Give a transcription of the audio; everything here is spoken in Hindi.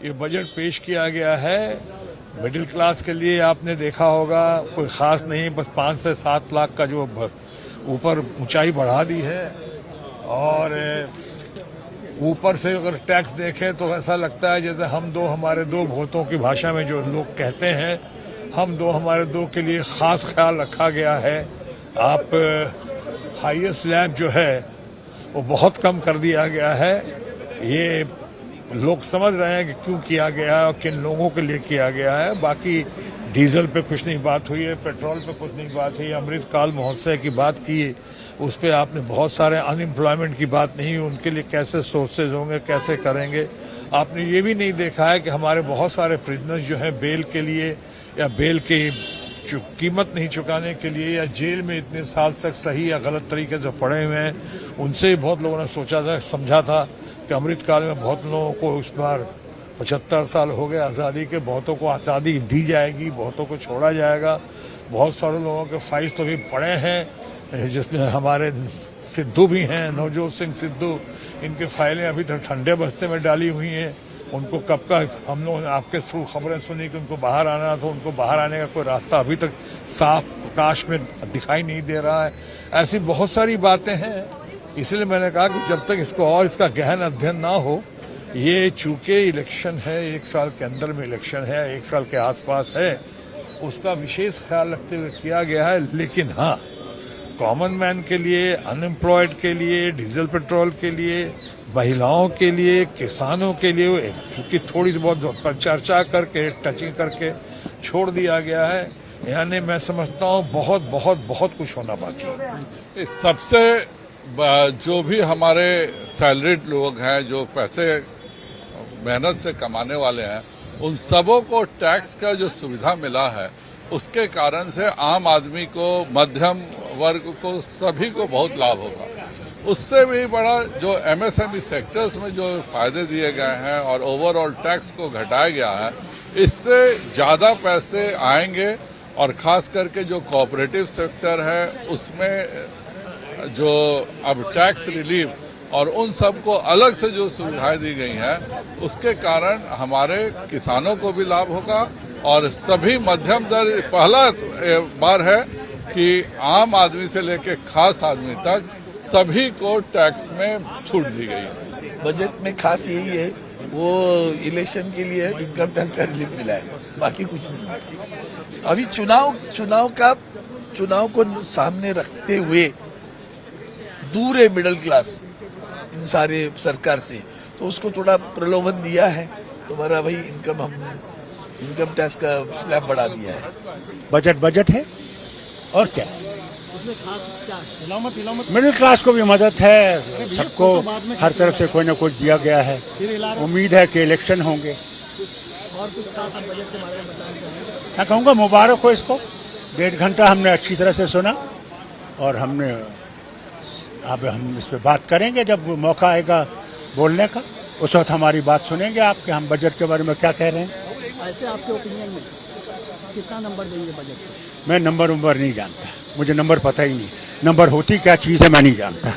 ये बजट पेश किया गया है मिडिल क्लास के लिए। आपने देखा होगा कोई ख़ास नहीं, बस 5 से 7 लाख का जो ऊपर ऊंचाई बढ़ा दी है। और ऊपर से अगर टैक्स देखें तो ऐसा लगता है जैसे हम दो हमारे दो भूतों की भाषा में जो लोग कहते हैं, हम दो हमारे दो के लिए ख़ास ख्याल रखा गया है। आप हाईएस्ट स्लैब जो है वो बहुत कम कर दिया गया है। ये लोग समझ रहे हैं कि क्यों किया गया है और किन लोगों के लिए किया गया है। बाकी डीजल पे कुछ नहीं बात हुई है, पेट्रोल पे कुछ नहीं बात हुई। अमृतकाल महोत्सव की बात की, उस पर आपने बहुत सारे अनएम्प्लॉयमेंट की बात नहीं हुई, उनके लिए कैसे सोर्सेज होंगे, कैसे करेंगे। आपने ये भी नहीं देखा है कि हमारे बहुत सारे प्रिजनर्स जो हैं बेल के लिए या बेल की कीमत नहीं चुकाने के लिए या जेल में इतने साल तक सही या गलत तरीके से पड़े हुए हैं, उनसे बहुत लोगों ने सोचा था, समझा था कि अमृतकाल में बहुत लोगों को इस बार 75 साल हो गए आज़ादी के, बहुतों को आज़ादी दी जाएगी, बहुतों को छोड़ा जाएगा। बहुत सारे लोगों के फाइल तो भी पड़े हैं, जिसमें हमारे सिद्धू भी हैं, नवजोत सिंह सिद्धू, इनके फाइलें अभी तक ठंडे बस्ते में डाली हुई हैं। उनको कब का हम लोगों ने आपके थ्रू खबरें सुनी कि उनको बाहर आना था, उनको बाहर आने का कोई रास्ता अभी तक साफ आकाश में दिखाई नहीं दे रहा है। ऐसी बहुत सारी बातें हैं, इसलिए मैंने कहा कि जब तक इसको और इसका गहन अध्ययन ना हो, ये चूंकि इलेक्शन है, 1 साल के अंदर में इलेक्शन है, 1 साल के आसपास है, उसका विशेष ख्याल रखते हुए किया गया है। लेकिन हाँ, कॉमन मैन के लिए, अनएम्प्लॉयड के लिए, डीजल पेट्रोल के लिए, महिलाओं के लिए, किसानों के लिए, क्योंकि थोड़ी बहुत चर्चा करके, टचिंग करके छोड़ दिया गया है। यानी मैं समझता हूँ बहुत बहुत बहुत कुछ होना बाकी है। सबसे जो भी हमारे सैलरीड लोग हैं, जो पैसे मेहनत से कमाने वाले हैं, उन सबों को टैक्स का जो सुविधा मिला है, उसके कारण से आम आदमी को, मध्यम वर्ग को, सभी को बहुत लाभ होगा। उससे भी बड़ा जो एमएसएमई सेक्टर्स में जो फायदे दिए गए हैं और ओवरऑल टैक्स को घटाया गया है, इससे ज़्यादा पैसे आएंगे। और ख़ास करके जो कोऑपरेटिव सेक्टर है, उसमें जो अब टैक्स रिलीफ और उन सब को अलग से जो सुविधाएं दी गई हैं, उसके कारण हमारे किसानों को भी लाभ होगा। और सभी मध्यम दर, पहला बार है कि आम आदमी से लेकर खास आदमी तक सभी को टैक्स में छूट दी गई है। बजट में खास यही है, वो इलेक्शन के लिए इनकम टैक्स का रिलीफ मिला है, बाकी कुछ नहीं। अभी चुनाव को सामने रखते हुए दूर है मिडिल क्लास इन सारे सरकार से, तो उसको थोड़ा प्रलोभन दिया है। तुम्हारा भाई इनकम टैक्स का स्लैब बढ़ा दिया है। बजट है और क्या, मिडिल क्लास को भी मदद है, सबको हर तरफ से कोई ना कुछ दिया गया है। उम्मीद है कि इलेक्शन होंगे। मैं कहूँगा मुबारक हो इसको। 1.5 घंटा हमने अच्छी तरह से सुना और हम इस पे बात करेंगे जब मौका आएगा बोलने का, उस वक्त हमारी बात सुनेंगे आपके, हम बजट के बारे में क्या कह रहे हैं। ऐसे आपके ओपिनियन में कितना नंबर देंगे बजट को? मैं नंबर नहीं जानता, मुझे नंबर पता ही नहीं, नंबर होती क्या चीज़ है मैं नहीं जानता।